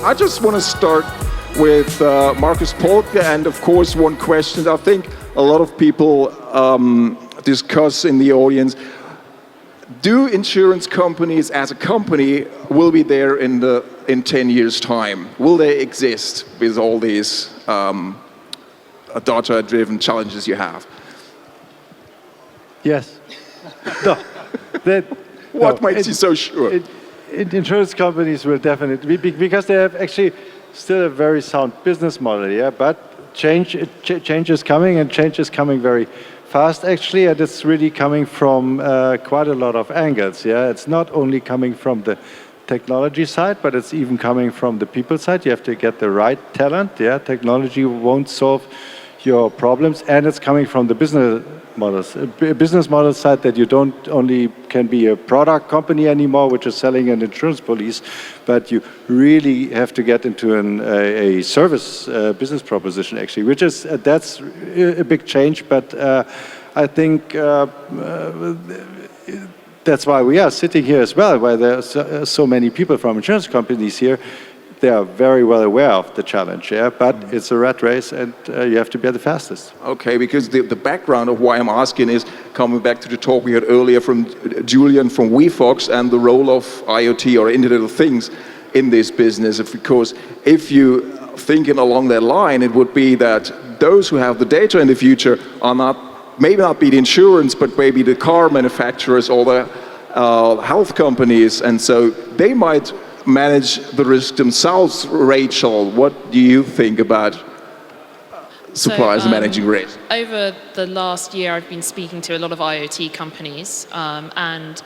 I just want to start with Markus Polke, and of course one question I think a lot of people discuss in the audience. Do insurance companies as a company will be there in 10 years' time? Will they exist with all these data-driven challenges you have? Yes. What makes you so sure? Insurance companies will definitely, because they have actually still a very sound business model, yeah, but change is coming, and change is coming very fast actually, and it's really coming from quite a lot of angles, yeah. It's not only coming from the technology side, but it's even coming from the people side. You have to get the right talent, yeah. Technology won't solve your problems, and it's coming from the business model side, that you don't only can be a product company anymore, which is selling an insurance police, but you really have to get into a service business proposition actually, which is that's a big change. But I think that's why we are sitting here as well, where there are so many people from insurance companies here. They are very well aware of the challenge, yeah, but it's a rat race, and you have to be the fastest. Okay, because the background of why I'm asking is coming back to the talk we had earlier from Julian from wefox and the role of IoT or Internet of Things in this business. Because if you thinking along that line, it would be that those who have the data in the future are maybe not be the insurance, but maybe the car manufacturers or the health companies, and so they might manage the risk themselves. Rachel, what do you think about suppliers managing risk? Over the last year, I've been speaking to a lot of IoT companies, and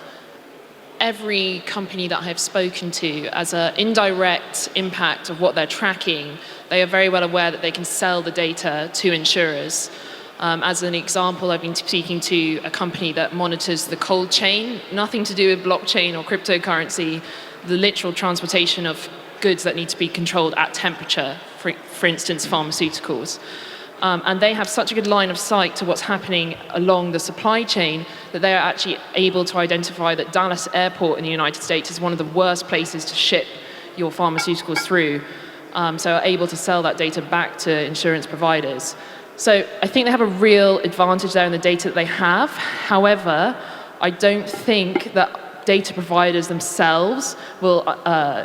every company that I have spoken to, as an indirect impact of what they're tracking, they are very well aware that they can sell the data to insurers. As an example, I've been speaking to a company that monitors the cold chain, nothing to do with blockchain or cryptocurrency, the literal transportation of goods that need to be controlled at temperature, for instance, pharmaceuticals. And they have such a good line of sight to what's happening along the supply chain that they are actually able to identify that Dallas Airport in the United States is one of the worst places to ship your pharmaceuticals through. So are able to sell that data back to insurance providers. So I think they have a real advantage there in the data that they have. However, I don't think that data providers themselves will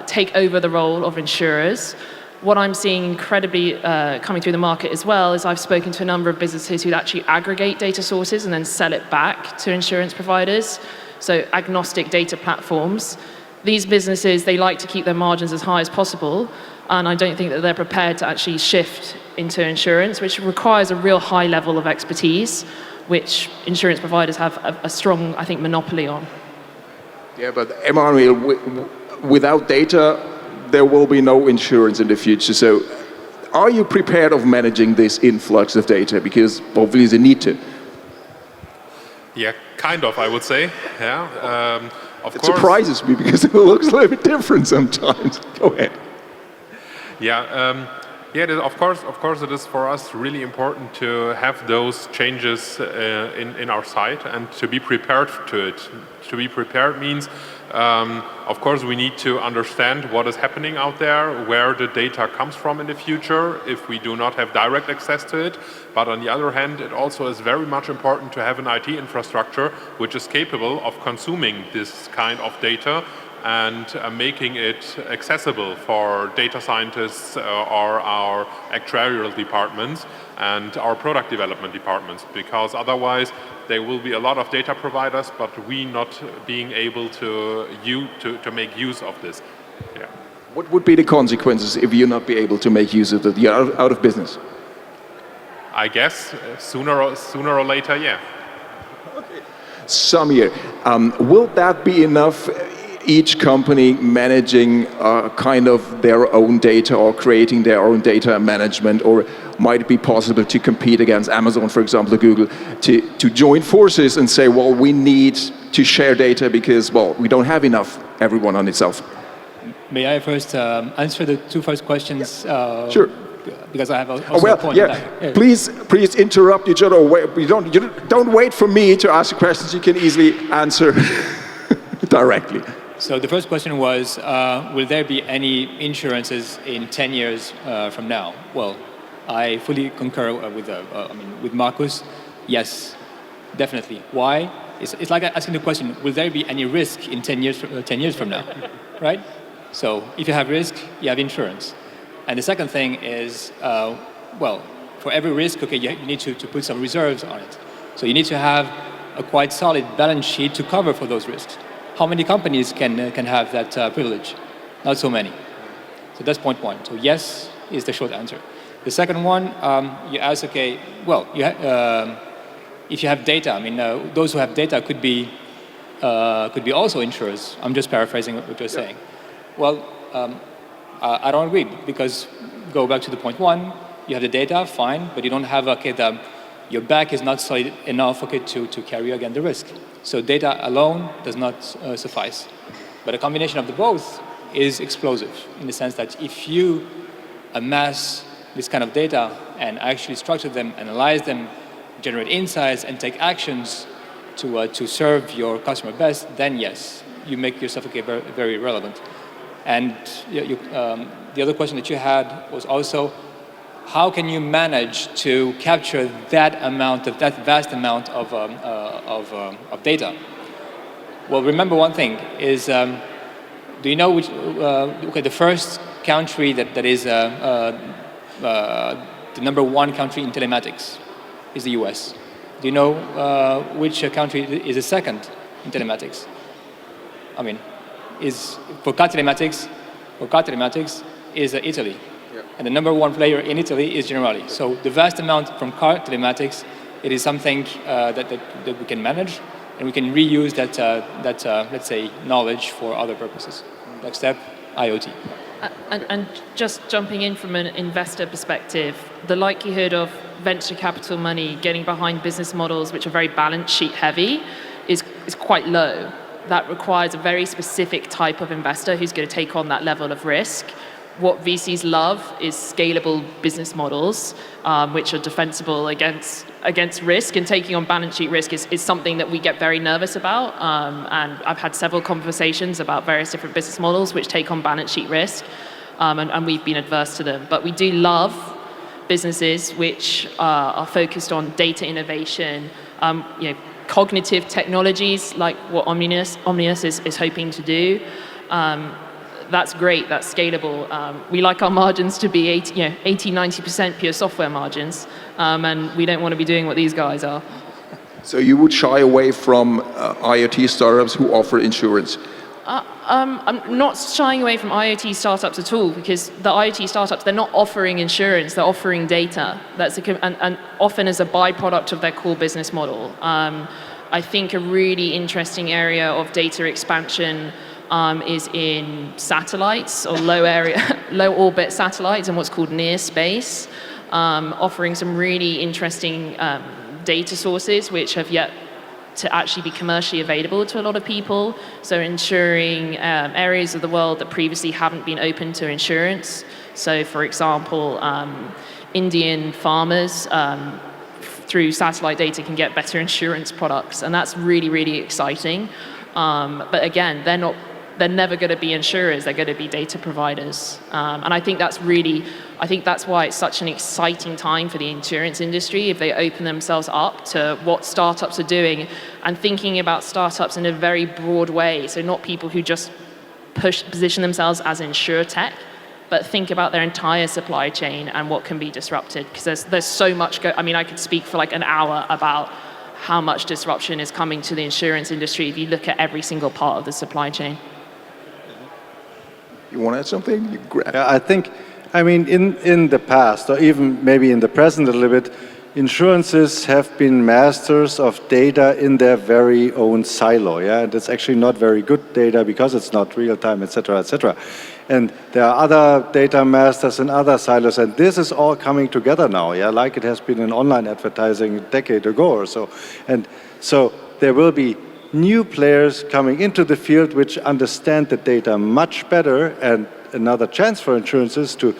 take over the role of insurers. What I'm seeing incredibly coming through the market as well is I've spoken to a number of businesses who actually aggregate data sources and then sell it back to insurance providers, so agnostic data platforms. These businesses, they like to keep their margins as high as possible, and I don't think that they're prepared to actually shift into insurance, which requires a real high level of expertise, which insurance providers have a strong, I think, monopoly on. Yeah, but Emanuel, without data, there will be no insurance in the future. So are you prepared of managing this influx of data? Because obviously you need to. Yeah, kind of, I would say. Yeah, of course. It surprises me because it looks a little bit different sometimes. Go ahead. Yeah, of course, it is for us really important to have those changes in our site and to be prepared to it. To be prepared means, of course, we need to understand what is happening out there, where the data comes from in the future, if we do not have direct access to it. But on the other hand, it also is very much important to have an IT infrastructure which is capable of consuming this kind of data and making it accessible for data scientists or our actuarial departments and our product development departments, because otherwise there will be a lot of data providers, but we not being able to make use of this. Yeah. What would be the consequences if you not be able to make use of it? You're out of business. I guess sooner or later, yeah. Okay. Samyr, will that be enough? Each company managing kind of their own data or creating their own data management, or might it be possible to compete against Amazon, for example, or Google, to join forces and say, well, we need to share data because, well, we don't have enough, everyone on itself? May I first answer the two first questions? Sure. Because I have also a point. Yeah. Please interrupt each other. You don't wait for me to ask questions. You can easily answer directly. So the first question was, will there be any insurances in 10 years from now? Well, I fully concur with Marcus. Yes, definitely. Why? It's like asking the question, will there be any risk in 10 years from now, right? So if you have risk, you have insurance. And the second thing is, well, for every risk, okay, you need to put some reserves on it. So you need to have a quite solid balance sheet to cover for those risks. How many companies can have that privilege? Not so many. So that's point one. So yes is the short answer. The second one, you ask, okay, well, if you have data, I mean, those who have data could be also insurers. I'm just paraphrasing what you're saying. Well, I don't agree, because go back to the point one, you have the data, fine, but you don't have, okay, your back is not solid enough, okay, to carry again the risk. So data alone does not suffice. But a combination of the both is explosive, in the sense that if you amass this kind of data and actually structure them, analyze them, generate insights, and take actions to serve your customer best, then yes, you make yourself very, very relevant. And the other question that you had was also, how can you manage to capture that vast amount of data? Well, remember one thing is, do you know which? The first country that is the number one country in telematics is the US. Do you know which country is the second in telematics? I mean, for car telematics is Italy. Yeah. And the number one player in Italy is Generali. So the vast amount from car telematics, it is something that we can manage, and we can reuse that let's say, knowledge for other purposes. Next step, IoT. And just jumping in from an investor perspective, the likelihood of venture capital money getting behind business models which are very balance sheet heavy is quite low. That requires a very specific type of investor who's going to take on that level of risk. What VCs love is scalable business models, which are defensible against risk, and taking on balance sheet risk is something that we get very nervous about. And I've had several conversations about various different business models which take on balance sheet risk, and we've been adverse to them. But we do love businesses which are focused on data innovation, cognitive technologies like what Omnius is hoping to do. That's great, that's scalable. We like our margins to be 80-90% pure software margins, and we don't want to be doing what these guys are. So you would shy away from IoT startups who offer insurance? I'm not shying away from IoT startups at all, because the IoT startups, they're not offering insurance, they're offering data. And often as a byproduct of their core business model. I think a really interesting area of data expansion is in satellites, or low orbit satellites, and what's called near space, offering some really interesting data sources which have yet to actually be commercially available to a lot of people. So ensuring areas of the world that previously haven't been open to insurance. So for example, Indian farmers through satellite data can get better insurance products, and that's really, really exciting. But again, they're never going to be insurers, they're going to be data providers. And I think that's why it's such an exciting time for the insurance industry, if they open themselves up to what startups are doing, and thinking about startups in a very broad way. So not people who just position themselves as insurtech, but think about their entire supply chain and what can be disrupted. Because there's so much, I could speak for like an hour about how much disruption is coming to the insurance industry if you look at every single part of the supply chain. You want to add something? Yeah, I think, in the past, or even maybe in the present a little bit, insurances have been masters of data in their very own silo. Yeah, and it's actually not very good data because it's not real time, etc., etc. And there are other data masters in other silos, and this is all coming together now. Yeah, like it has been in online advertising a decade ago or so. And so there will be new players coming into the field which understand the data much better, and another chance for insurances to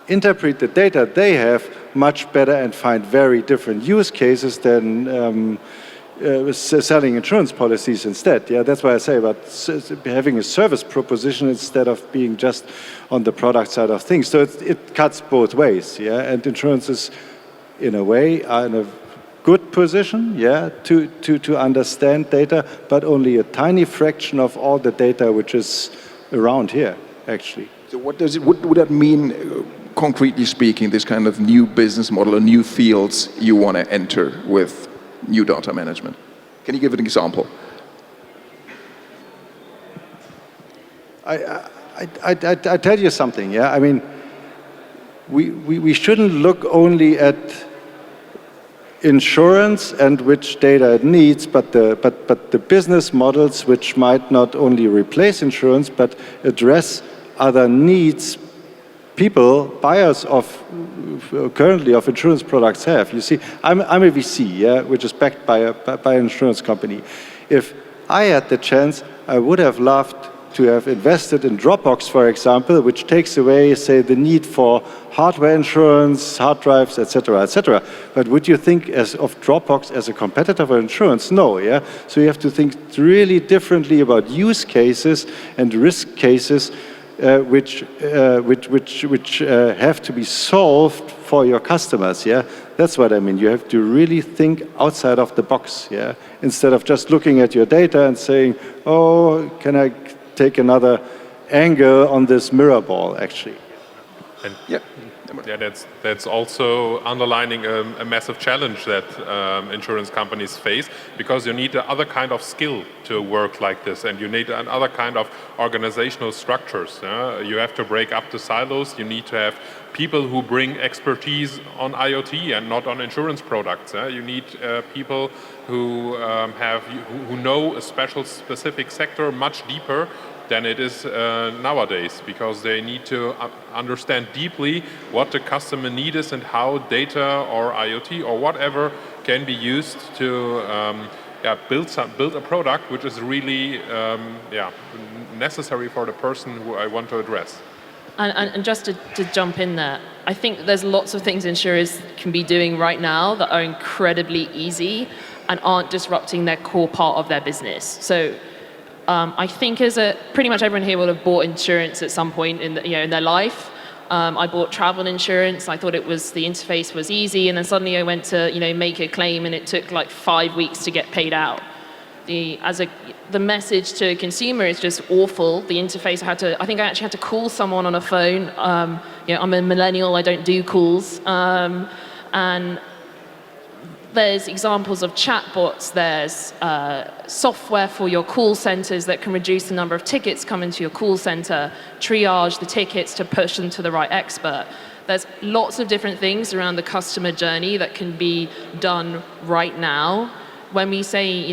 interpret the data they have much better and find very different use cases than selling insurance policies instead. Yeah, that's why I say about having a service proposition instead of being just on the product side of things. So it cuts both ways. Yeah, and insurance is, in a way, are in a good position. Yeah, to understand data, but only a tiny fraction of all the data which is around here, actually. So what would that mean, concretely speaking, this kind of new business model or new fields you want to enter with new data management? Can you give an example? I tell you something, yeah? I mean, we shouldn't look only at insurance and which data it needs, but the business models which might not only replace insurance, but address other needs people, buyers of currently of insurance products have. You see, I'm a VC, yeah, which is backed by an insurance company. If I had the chance, I would have loved to have invested in Dropbox, for example, which takes away, say, the need for hardware insurance, hard drives, etc., etc. But would you think of Dropbox as a competitor for insurance? No, yeah. So you have to think really differently about use cases and risk cases, which have to be solved for your customers. Yeah, that's what I mean. You have to really think outside of the box. Yeah, instead of just looking at your data and saying, "Oh, can I take another angle on this mirror ball?" Actually. And yeah, that's also underlining a massive challenge that insurance companies face, because you need other kind of skill to work like this, and you need another kind of organizational structures. You have to break up the silos. You need to have people who bring expertise on IoT and not on insurance products. You need people who who know a specific sector much deeper than it is nowadays, because they need to understand deeply what the customer need is and how data or IoT or whatever can be used to build a product which is really necessary for the person who I want to address. And just to jump in there, I think there's lots of things insurers can be doing right now that are incredibly easy and aren't disrupting their core part of their business. So I think pretty much everyone here will have bought insurance at some point in their life. I bought travel insurance. I thought the interface was easy, and then suddenly I went to make a claim, and it took like 5 weeks to get paid out. The message to a consumer is just awful. The interface, I think I actually had to call someone on a phone. I'm a millennial. I don't do calls, and there's examples of chatbots, there's software for your call centers that can reduce the number of tickets coming to your call center, triage the tickets to push them to the right expert. There's lots of different things around the customer journey that can be done right now. When we say,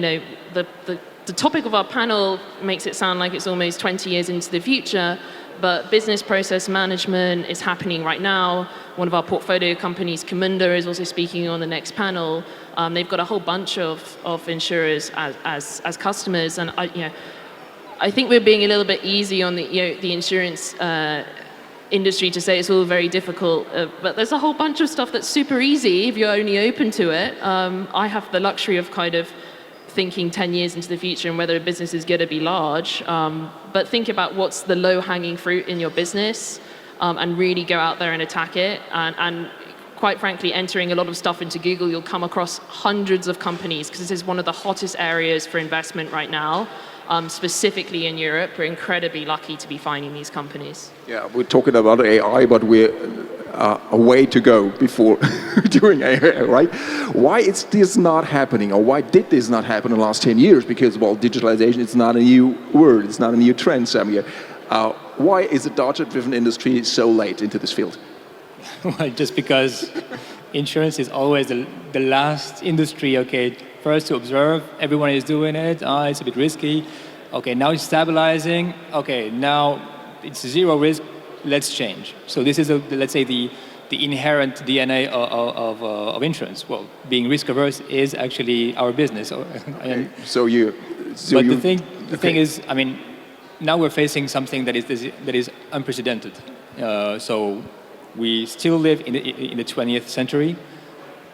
the topic of our panel makes it sound like it's almost 20 years into the future, but business process management is happening right now. One of our portfolio companies, Camunda, is also speaking on the next panel. They've got a whole bunch of insurers as customers, and I think we're being a little bit easy on the insurance industry to say it's all very difficult, but there's a whole bunch of stuff that's super easy if you're only open to it. I have the luxury of kind of thinking 10 years into the future and whether a business is going to be large, but think about what's the low-hanging fruit in your business, and really go out there and attack it. And quite frankly, entering a lot of stuff into Google, you'll come across hundreds of companies, because this is one of the hottest areas for investment right now, specifically in Europe. We're incredibly lucky to be finding these companies. Yeah, we're talking about AI, but we're a way to go before doing AI, right? Why is this not happening, or why did this not happen in the last 10 years? Because, well, digitalization is not a new word, it's not a new trend, Samyr. Why is the data-driven industry so late into this field? Well, just because insurance is always the last industry, okay, first to observe, everyone is doing it, it's a bit risky, okay, now it's stabilizing, okay, now it's zero risk, let's change. So this is, let's say, the inherent DNA of insurance. Well, being risk averse is actually our business. Okay. The thing is, I mean, now we're facing something that is unprecedented. So we still live in the 20th century.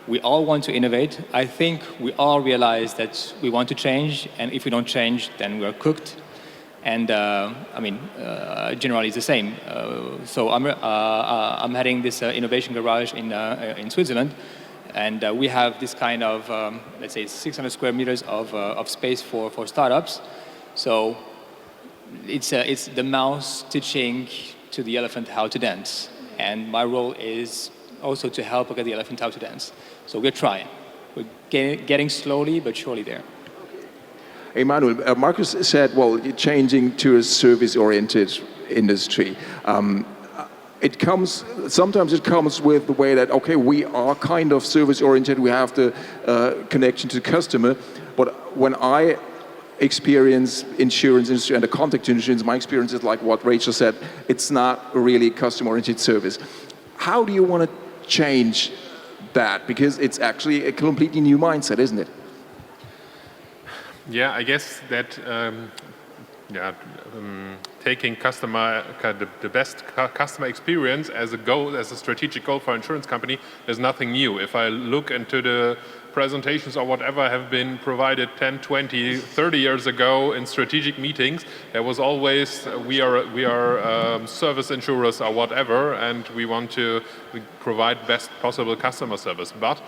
we all want to innovate. I think we all realize that we want to change, and if we don't change, then we're cooked. And Generali is the same. So I'm heading this innovation garage in Switzerland, and we have this kind of, let's say, 600 square meters of space for startups. So it's the mouse teaching to the elephant how to dance. And my role is also to help get the elephant how to dance. So we're trying. We're getting slowly but surely there. Emanuel, Marcus said, well, you're changing to a service-oriented industry. Sometimes it comes with the way that, okay, we are kind of service-oriented, we have the connection to the customer, but when I experience insurance industry and the contact insurance, my experience is like what Rachel said, it's not really customer-oriented service. How do you want to change that? Because it's actually a completely new mindset, isn't it? Yeah, I guess that taking the best customer experience as a goal, as a strategic goal for an insurance company, is nothing new. If I look into the presentations or whatever have been provided 10, 20, 30 years ago in strategic meetings, there was always we are service insurers or whatever, and we want to provide best possible customer service. But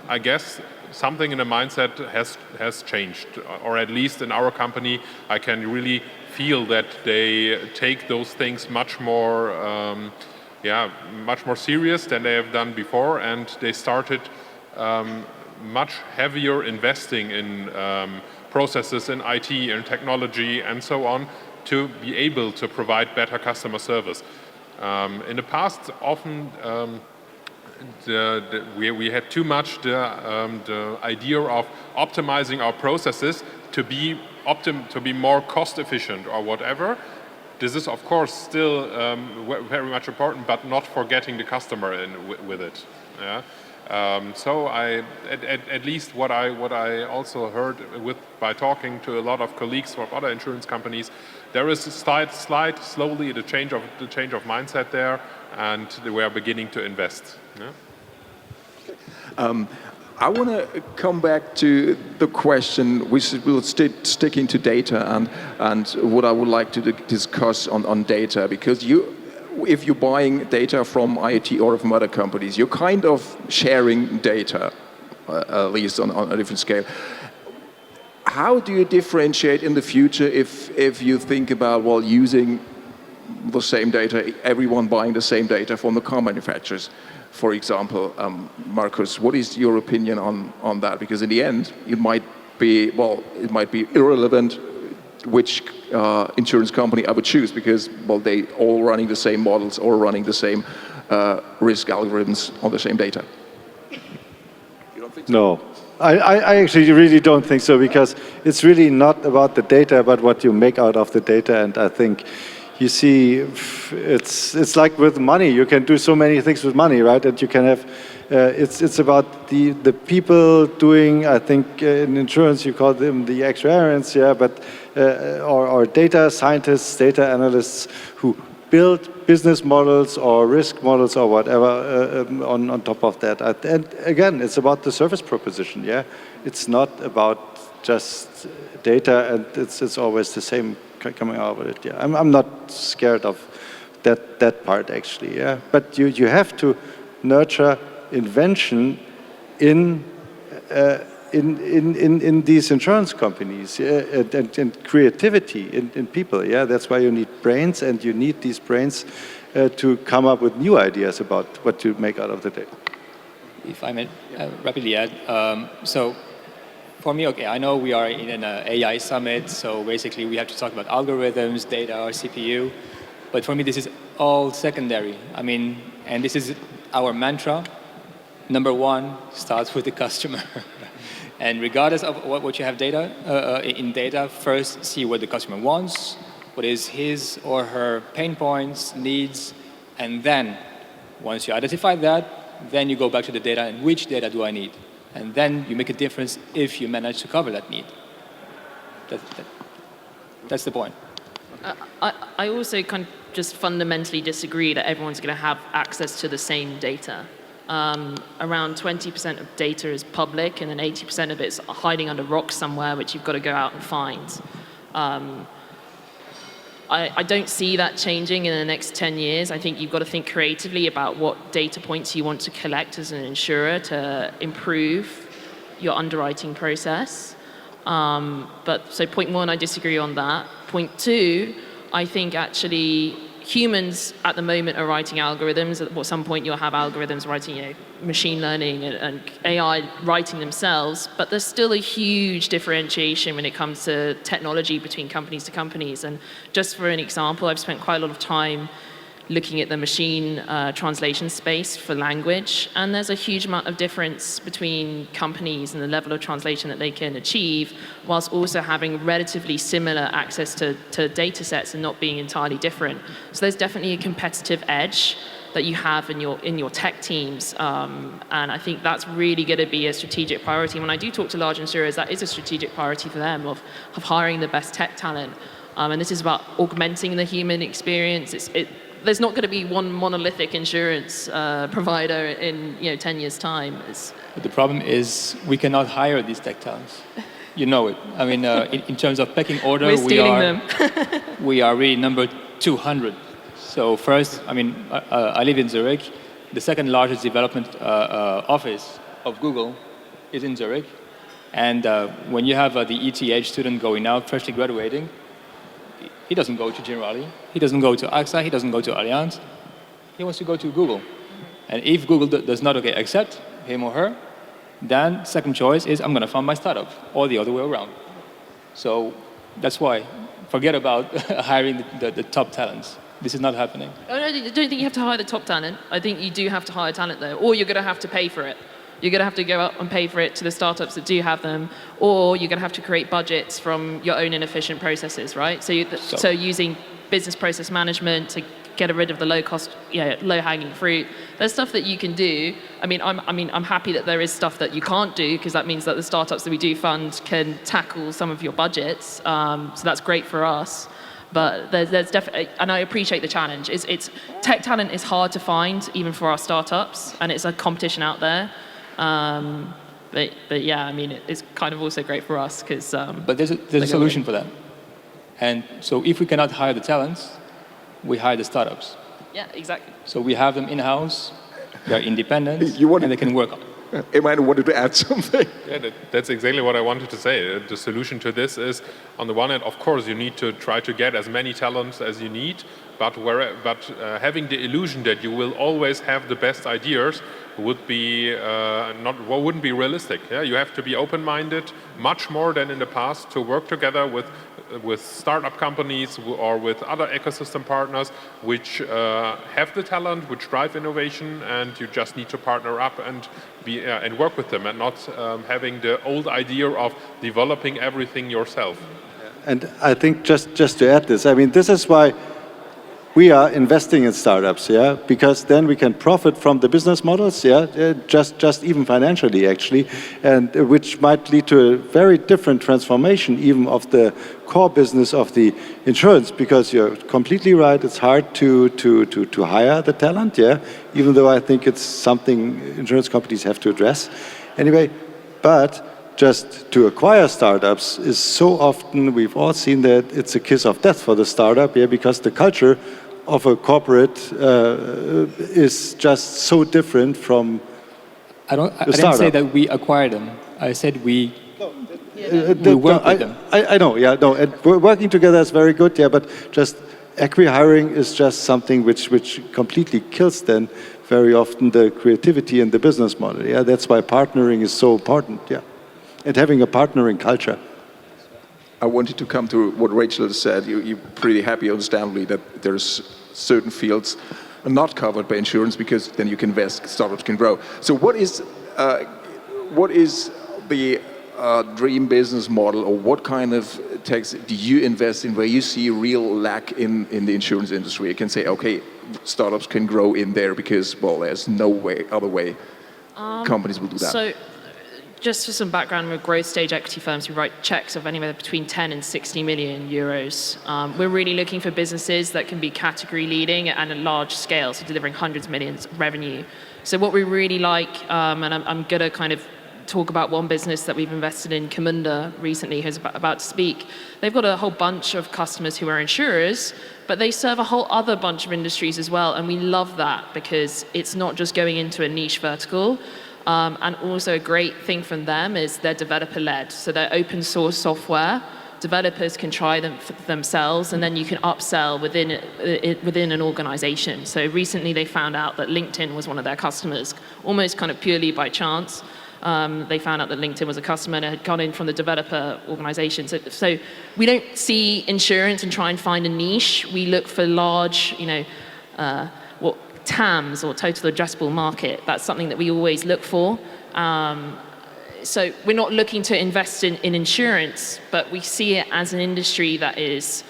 I guess something in the mindset has changed, or at least in our company, I can really feel that they take those things much more serious than they have done before, and they started much heavier investing in processes in IT and technology and so on to be able to provide better customer service. In the past, often we had too much the idea of optimizing our processes to be more cost efficient or whatever. This is of course still very much important, but not forgetting the customer with it. Yeah? So at least what I also heard by talking to a lot of colleagues from other insurance companies, there is a slowly the change of mindset there, and we are beginning to invest. Yeah? I want to come back to the question, which will sticking to data and what I would like to discuss on data, because if you're buying data from IoT or from other companies, you're kind of sharing data, at least on a different scale. How do you differentiate in the future if you think about, well, using the same data, everyone buying the same data from the car manufacturers? For example, Marcus, what is your opinion on that? Because in the end, it might be irrelevant which insurance company I would choose, because, well, they all running the same models or running the same risk algorithms on the same data. You don't think so? No, I actually really don't think so, because it's really not about the data, but what you make out of the data. And I think you see, it's like with money. You can do so many things with money, right? And you can have, it's about the people doing, I think in insurance you call them the actuaries, yeah, but, or data scientists, data analysts who build business models or risk models or whatever on top of that. And again, it's about the service proposition, yeah? It's not about just data, and it's always the same coming out of it. Yeah, I'm not scared of that part actually. Yeah, but you have to nurture invention in these insurance companies, yeah, and creativity in people. Yeah, that's why you need brains, and you need these brains to come up with new ideas about what to make out of the data. If I may rapidly add, so. For me, okay, I know we are in an AI summit, so basically we have to talk about algorithms, data, or CPU, but for me this is all secondary. I mean, and this is our mantra. Number one starts with the customer. And regardless of what you have in data, first see what the customer wants, what is his or her pain points, needs, and then once you identify that, then you go back to the data and which data do I need? And then you make a difference if you manage to cover that need. That's the point. I also kind of just fundamentally disagree that everyone's going to have access to the same data. Around 20% of data is public, and then 80% of it's hiding under rocks somewhere, which you've got to go out and find. I don't see that changing in the next 10 years. I think you've got to think creatively about what data points you want to collect as an insurer to improve your underwriting process. So point one, I disagree on that. Point two, I think actually humans at the moment are writing algorithms. At some point you'll have algorithms writing machine learning and AI writing themselves, but there's still a huge differentiation when it comes to technology between companies to companies. And just for an example, I've spent quite a lot of time looking at the machine translation space for language, and there's a huge amount of difference between companies and the level of translation that they can achieve, whilst also having relatively similar access to data sets and not being entirely different. So there's definitely a competitive edge that you have in your tech teams, and I think that's really going to be a strategic priority. When I do talk to large insurers, that is a strategic priority for them of hiring the best tech talent, and this is about augmenting the human experience. There's not going to be one monolithic insurance provider in 10 years' time. But the problem is we cannot hire these tech talents. You know it. I mean, in terms of pecking order, We're stealing them. we are really number 200. So first, I mean, I live in Zurich. The second largest development office of Google is in Zurich. And when you have the ETH student going out, freshly graduating, he doesn't go to Generali, he doesn't go to AXA, he doesn't go to Allianz. He wants to go to Google. And if Google does not accept him or her, then second choice is I'm going to fund my startup, or the other way around. So that's why, forget about hiring the top talents. This is not happening. I don't think you have to hire the top talent. I think you do have to hire talent though, or you're going to have to pay for it. You're going to have to go out and pay for it to the startups that do have them, or you're going to have to create budgets from your own inefficient processes, right? So using business process management to get rid of the low-cost, low-hanging fruit. There's stuff that you can do. I'm happy that there is stuff that you can't do, because that means that the startups that we do fund can tackle some of your budgets. So that's great for us. But there's definitely, and I appreciate the challenge. It's tech talent is hard to find, even for our startups, and it's a competition out there. But yeah, I mean, it's kind of also great for us because. But there's a solution for that. And so if we cannot hire the talents, we hire the startups. Yeah, exactly. So we have them in-house, they're independent, and they can work on. Emanuel wanted to add something. Yeah, that's exactly what I wanted to say. The solution to this is, on the one hand, of course, you need to try to get as many talents as you need, but having the illusion that you will always have the best ideas wouldn't be realistic. Yeah? You have to be open-minded, much more than in the past, to work together with startup companies or with other ecosystem partners which have the talent, which drive innovation, and you just need to partner up and work with them, and not having the old idea of developing everything yourself. And I think just to add this, I mean, this is why we are investing in startups, because then we can profit from the business models, just even financially, actually, and which might lead to a very different transformation even of the core business of the insurance, because you're completely right, it's hard to hire the talent, even though I think it's something insurance companies have to address. Anyway, but just to acquire startups is so often, we've all seen that it's a kiss of death for the startup, because the culture of a corporate is just so different from I didn't say that we acquire them. I said we work with them. I know, and working together is very good, but just acqui-hiring is just something which completely kills then very often the creativity in the business model. That's why partnering is so important, and having a partnering culture. I wanted to come to what Rachel said. You're pretty happy, understandably, that there's certain fields are not covered by insurance, because then you can invest, startups can grow. So what is the dream business model, or what kind of techs do you invest in where you see real lack in the insurance industry? You can say, okay, startups can grow in there because, well, there's no other way companies will do that. So just for some background, we're growth stage equity firms. We write checks of anywhere between 10 and 60 million euros. We're really looking for businesses that can be category leading and at large scale, so delivering hundreds of millions of revenue. So what we really like, and I'm going to kind of talk about one business that we've invested in, Camunda, recently, who's about to speak. They've got a whole bunch of customers who are insurers, but they serve a whole other bunch of industries as well, and we love that because it's not just going into a niche vertical. And also a great thing from them is they're developer-led, so they're open source software. Developers can try them for themselves, and then you can upsell within an organization. So recently they found out that LinkedIn was one of their customers, almost kind of purely by chance. They found out that LinkedIn was a customer and it had gone in from the developer organization. So we don't see insurance and try and find a niche. We look for large, TAMs, or total addressable market. That's something that we always look for. So we're not looking to invest in insurance, but we see it as an industry that is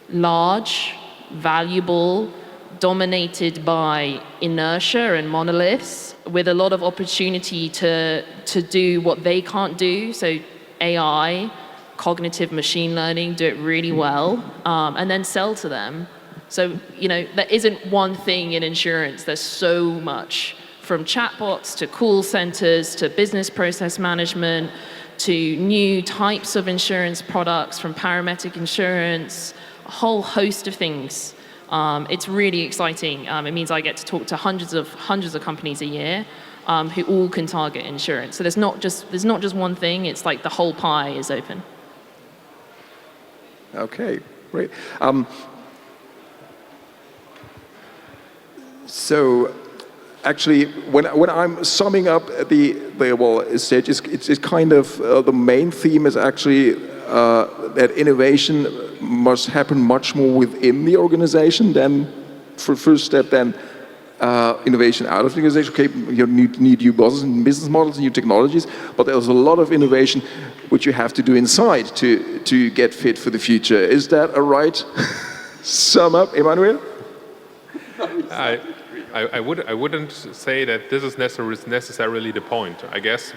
large, valuable, dominated by inertia and monoliths, with a lot of opportunity to do what they can't do. So AI, cognitive machine learning, do it really well, and then sell to them. So, there isn't one thing in insurance. There's so much, from chatbots to call centers to business process management to new types of insurance products, from parametric insurance, a whole host of things. It's really exciting. It means I get to talk to hundreds of companies a year who all can target insurance. So there's not just one thing. It's like the whole pie is open. Okay, great. So, actually, when I'm summing up the stage, it's kind of the main theme is actually that innovation must happen much more within the organization than, for first step, then innovation out of the organization. Okay, you need new bosses and business models, new technologies, but there's a lot of innovation which you have to do inside to get fit for the future. Is that a right sum up, Emanuel? I wouldn't say that this is necessarily the point. I guess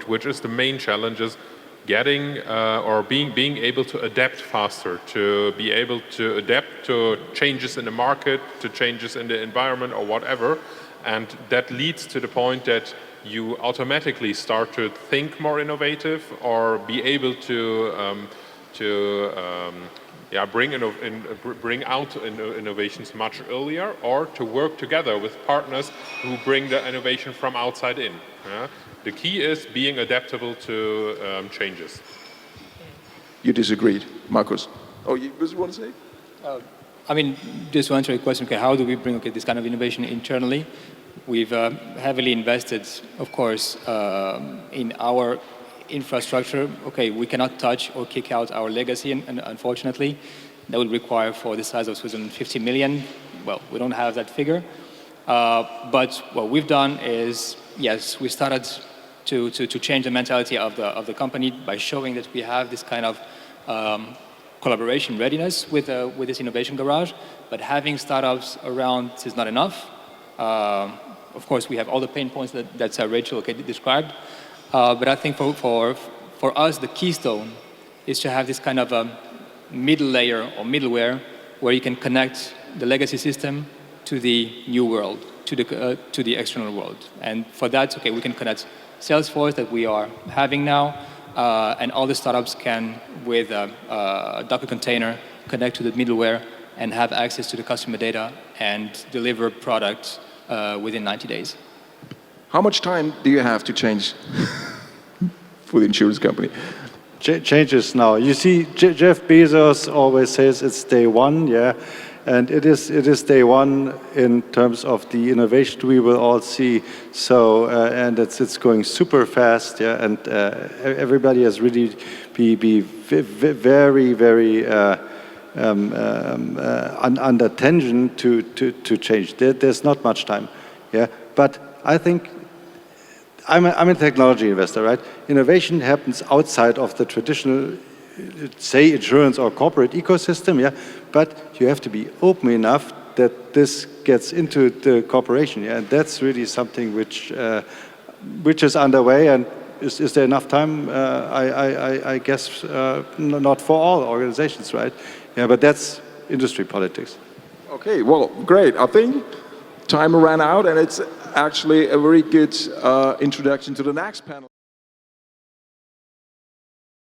which is the main challenge is getting or being able to adapt faster, to be able to adapt to changes in the market, to changes in the environment or whatever, and that leads to the point that you automatically start to think more innovative or be able to bring out innovations much earlier, or to work together with partners who bring the innovation from outside in. The key is being adaptable to changes. You disagreed, Markus. Oh, you want to say? Just to answer your question, okay, how do we bring this kind of innovation internally? We've heavily invested, of course, in our infrastructure. Okay, we cannot touch or kick out our legacy, and unfortunately, that would require, for the size of Switzerland, 50 million. Well, we don't have that figure. But what we've done is, yes, we started to change the mentality of the company by showing that we have this kind of collaboration readiness with this innovation garage. But having startups around is not enough. Of course, we have all the pain points that Rachel described. But I think for us, the keystone is to have this kind of middle layer or middleware where you can connect the legacy system to the new world, to the external world. And for that, okay, we can connect Salesforce that we are having now, and all the startups can, with a Docker container, connect to the middleware and have access to the customer data and deliver products within 90 days. How much time do you have to change for the insurance company? Changes now. You see, Jeff Bezos always says it's day one, yeah, and it is day one in terms of the innovation we will all see. So and it's going super fast, yeah, and everybody has really be very under tension to change. There's not much time, yeah, but I think. I'm a technology investor, right? Innovation happens outside of the traditional, say, insurance or corporate ecosystem, yeah? But you have to be open enough that this gets into the corporation, yeah? And that's really something which is underway, and is there enough time? I guess not for all organizations, right? Yeah, but that's industry politics. Okay, well, great. I think time ran out, and it's actually a very good introduction to the next panel.